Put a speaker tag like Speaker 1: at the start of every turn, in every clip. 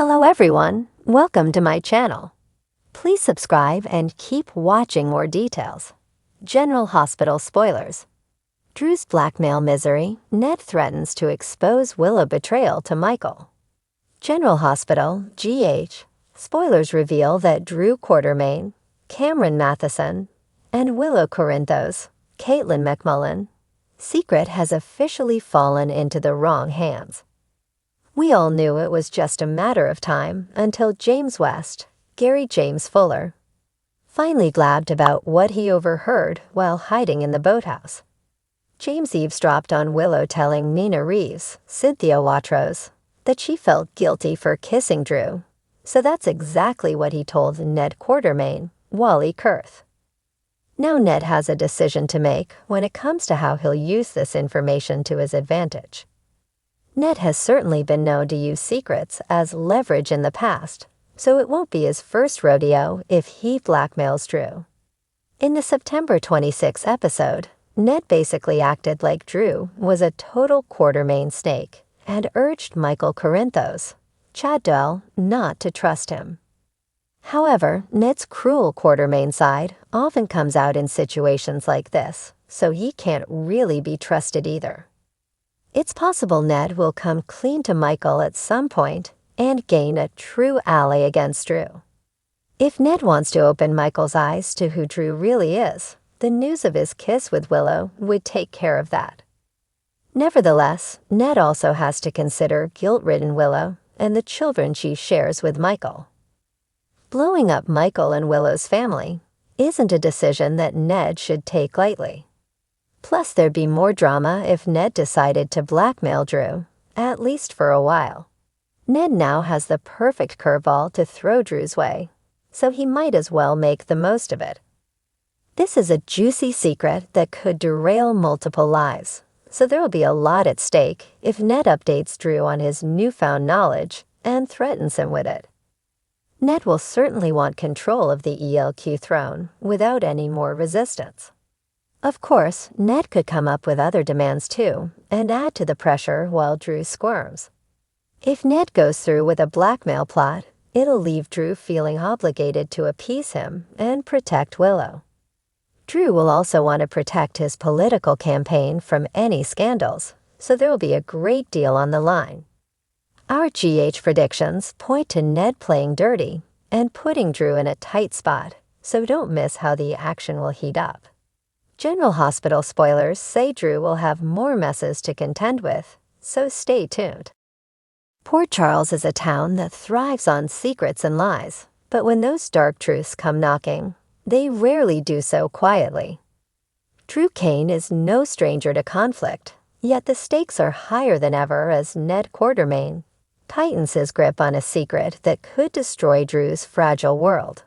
Speaker 1: Hello everyone, welcome to my channel. Please subscribe and keep watching more details. General Hospital spoilers. Drew's blackmail misery, Ned threatens to expose Willow betrayal to Michael. General Hospital, GH, spoilers reveal that Drew Quartermain, Cameron Matheson, and Willow Corinthos, Caitlin McMullen, secret has officially fallen into the wrong hands. We all knew it was just a matter of time until James West, Gary James Fuller, finally blabbed about what he overheard while hiding in the boathouse. James eavesdropped on Willow telling Nina Reeves, Cynthia Watros, that she felt guilty for kissing Drew, so that's exactly what he told Ned Quartermain, Wally Kurth. Now Ned has a decision to make when it comes to how he'll use this information to his advantage. Ned has certainly been known to use secrets as leverage in the past, so it won't be his first rodeo if he blackmails Drew. In the September 26 episode, Ned basically acted like Drew was a total Quartermain snake and urged Michael Corinthos, Chad Doyle, not to trust him. However, Ned's cruel Quartermain side often comes out in situations like this, so he can't really be trusted either. It's possible Ned will come clean to Michael at some point and gain a true ally against Drew. If Ned wants to open Michael's eyes to who Drew really is, the news of his kiss with Willow would take care of that. Nevertheless, Ned also has to consider guilt-ridden Willow and the children she shares with Michael. Blowing up Michael and Willow's family isn't a decision that Ned should take lightly. Plus, there'd be more drama if Ned decided to blackmail Drew, at least for a while. Ned now has the perfect curveball to throw Drew's way, so he might as well make the most of it. This is a juicy secret that could derail multiple lives, so there'll be a lot at stake if Ned updates Drew on his newfound knowledge and threatens him with it. Ned will certainly want control of the ELQ throne without any more resistance. Of course, Ned could come up with other demands too, and add to the pressure while Drew squirms. If Ned goes through with a blackmail plot, it'll leave Drew feeling obligated to appease him and protect Willow. Drew will also want to protect his political campaign from any scandals, so there'll be a great deal on the line. Our GH predictions point to Ned playing dirty and putting Drew in a tight spot, so don't miss how the action will heat up. General Hospital spoilers say Drew will have more messes to contend with, so stay tuned. Port Charles is a town that thrives on secrets and lies, but when those dark truths come knocking, they rarely do so quietly. Drew Kane is no stranger to conflict, yet the stakes are higher than ever as Ned Quartermain tightens his grip on a secret that could destroy Drew's fragile world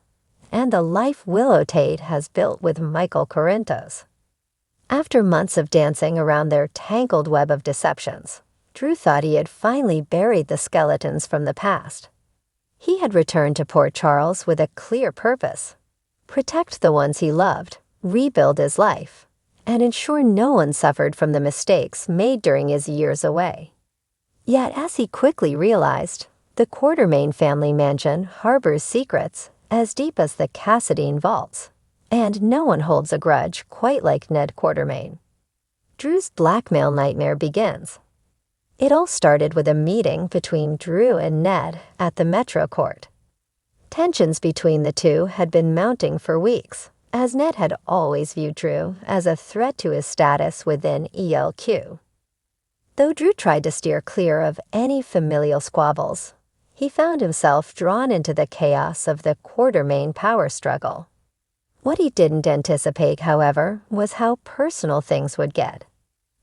Speaker 1: and the life Willow Tate has built with Michael Corinthos. After months of dancing around their tangled web of deceptions, Drew thought he had finally buried the skeletons from the past. He had returned to Port Charles with a clear purpose: protect the ones he loved, rebuild his life, and ensure no one suffered from the mistakes made during his years away. Yet, as he quickly realized, the Quartermain family mansion harbors secrets as deep as the Cassadine vaults, and no one holds a grudge quite like Ned Quartermain. Drew's blackmail nightmare begins. It all started with a meeting between Drew and Ned at the Metro Court. Tensions between the two had been mounting for weeks, as Ned had always viewed Drew as a threat to his status within ELQ. Though Drew tried to steer clear of any familial squabbles, he found himself drawn into the chaos of the Quartermain power struggle. What he didn't anticipate, however, was how personal things would get.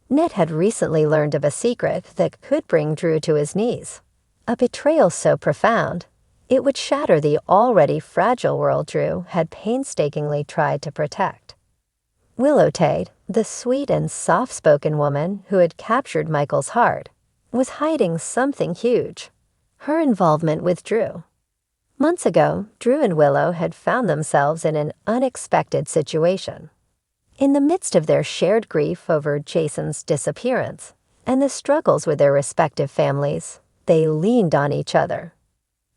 Speaker 1: Ned had recently learned of a secret that could bring Drew to his knees, a betrayal so profound it would shatter the already fragile world Drew had painstakingly tried to protect. Willow Tate, the sweet and soft-spoken woman who had captured Michael's heart, was hiding something huge: her involvement with Drew. Months ago, Drew and Willow had found themselves in an unexpected situation. In the midst of their shared grief over Jason's disappearance and the struggles with their respective families, they leaned on each other.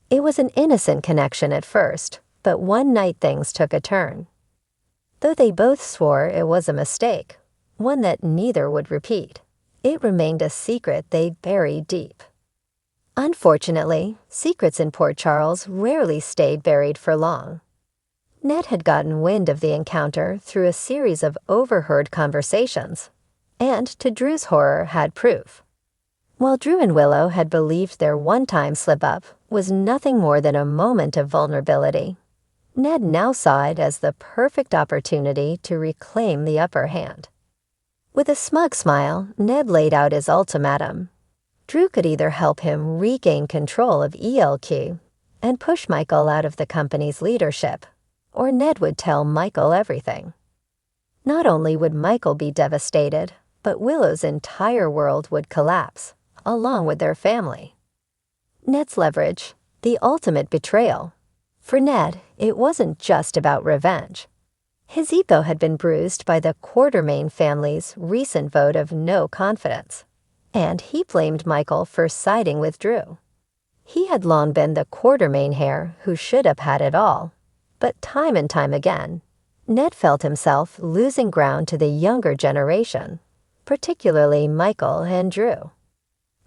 Speaker 1: It was an innocent connection at first, but one night things took a turn. Though they both swore it was a mistake, one that neither would repeat, it remained a secret they buried deep. Unfortunately, secrets in Port Charles rarely stayed buried for long. Ned had gotten wind of the encounter through a series of overheard conversations, and to Drew's horror had proof. While Drew and Willow had believed their one-time slip-up was nothing more than a moment of vulnerability, Ned now saw it as the perfect opportunity to reclaim the upper hand. With a smug smile, Ned laid out his ultimatum. Drew could either help him regain control of ELQ and push Michael out of the company's leadership, or Ned would tell Michael everything. Not only would Michael be devastated, but Willow's entire world would collapse, along with their family. Ned's leverage, the ultimate betrayal. For Ned, it wasn't just about revenge. His ego had been bruised by the Quartermain family's recent vote of no confidence, and he blamed Michael for siding with Drew. He had long been the Quartermain heir who should have had it all, but time and time again, Ned felt himself losing ground to the younger generation, particularly Michael and Drew.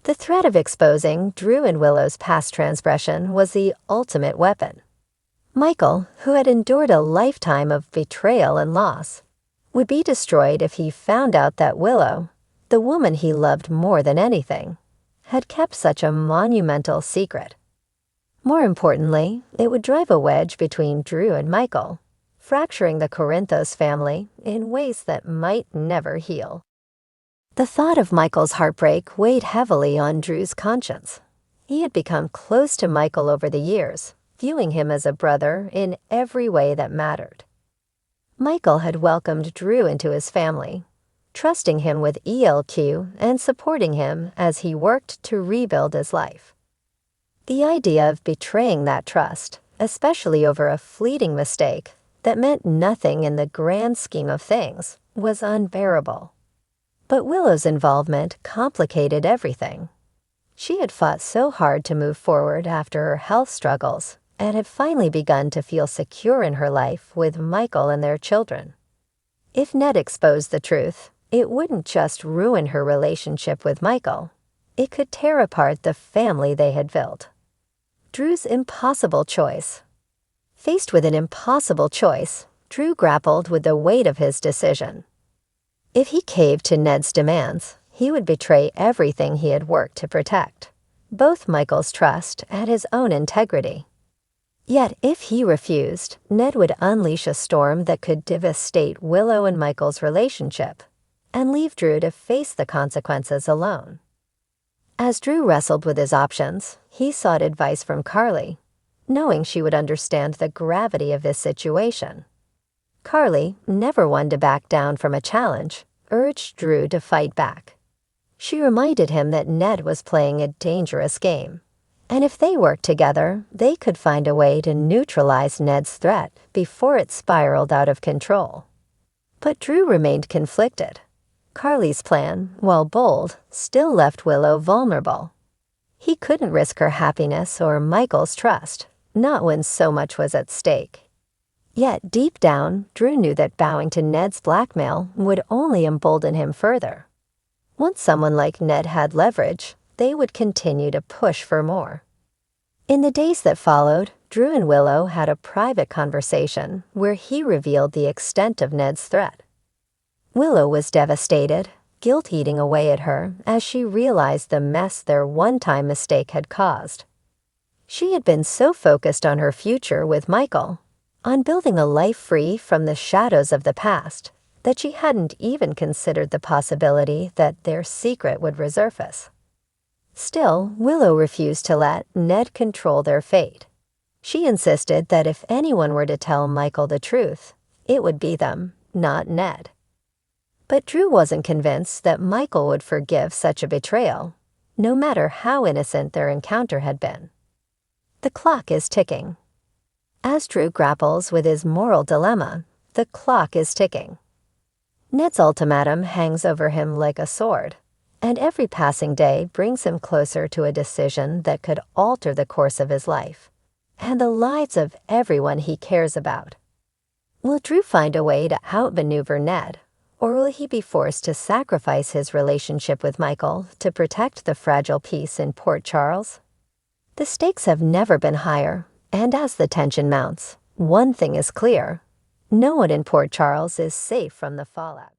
Speaker 1: The threat of exposing Drew and Willow's past transgression was the ultimate weapon. Michael, who had endured a lifetime of betrayal and loss, would be destroyed if he found out that Willow, the woman he loved more than anything, had kept such a monumental secret. More importantly, it would drive a wedge between Drew and Michael, fracturing the Corinthos family in ways that might never heal. The thought of Michael's heartbreak weighed heavily on Drew's conscience. He had become close to Michael over the years, viewing him as a brother in every way that mattered. Michael had welcomed Drew into his family, trusting him with ELQ and supporting him as he worked to rebuild his life. The idea of betraying that trust, especially over a fleeting mistake that meant nothing in the grand scheme of things, was unbearable. But Willow's involvement complicated everything. She had fought so hard to move forward after her health struggles and had finally begun to feel secure in her life with Michael and their children. If Ned exposed the truth, it wouldn't just ruin her relationship with Michael. It could tear apart the family they had built. Drew's impossible choice. Faced with an impossible choice, Drew grappled with the weight of his decision. If he caved to Ned's demands, he would betray everything he had worked to protect, both Michael's trust and his own integrity. Yet if he refused, Ned would unleash a storm that could devastate Willow and Michael's relationship and leave Drew to face the consequences alone. As Drew wrestled with his options, he sought advice from Carly, knowing she would understand the gravity of this situation. Carly, never one to back down from a challenge, urged Drew to fight back. She reminded him that Ned was playing a dangerous game, and if they worked together, they could find a way to neutralize Ned's threat before it spiraled out of control. But Drew remained conflicted. Carly's plan, while bold, still left Willow vulnerable. He couldn't risk her happiness or Michael's trust, not when so much was at stake. Yet deep down, Drew knew that bowing to Ned's blackmail would only embolden him further. Once someone like Ned had leverage, they would continue to push for more. In the days that followed, Drew and Willow had a private conversation where he revealed the extent of Ned's threat. Willow was devastated, guilt eating away at her as she realized the mess their one-time mistake had caused. She had been so focused on her future with Michael, on building a life free from the shadows of the past, that she hadn't even considered the possibility that their secret would resurface. Still, Willow refused to let Ned control their fate. She insisted that if anyone were to tell Michael the truth, it would be them, not Ned. But Drew wasn't convinced that Michael would forgive such a betrayal, no matter how innocent their encounter had been. The clock is ticking. As Drew grapples with his moral dilemma, the clock is ticking. Ned's ultimatum hangs over him like a sword, and every passing day brings him closer to a decision that could alter the course of his life and the lives of everyone he cares about. Will Drew find a way to outmaneuver Ned, or will he be forced to sacrifice his relationship with Michael to protect the fragile peace in Port Charles? The stakes have never been higher, and as the tension mounts, one thing is clear: no one in Port Charles is safe from the fallout.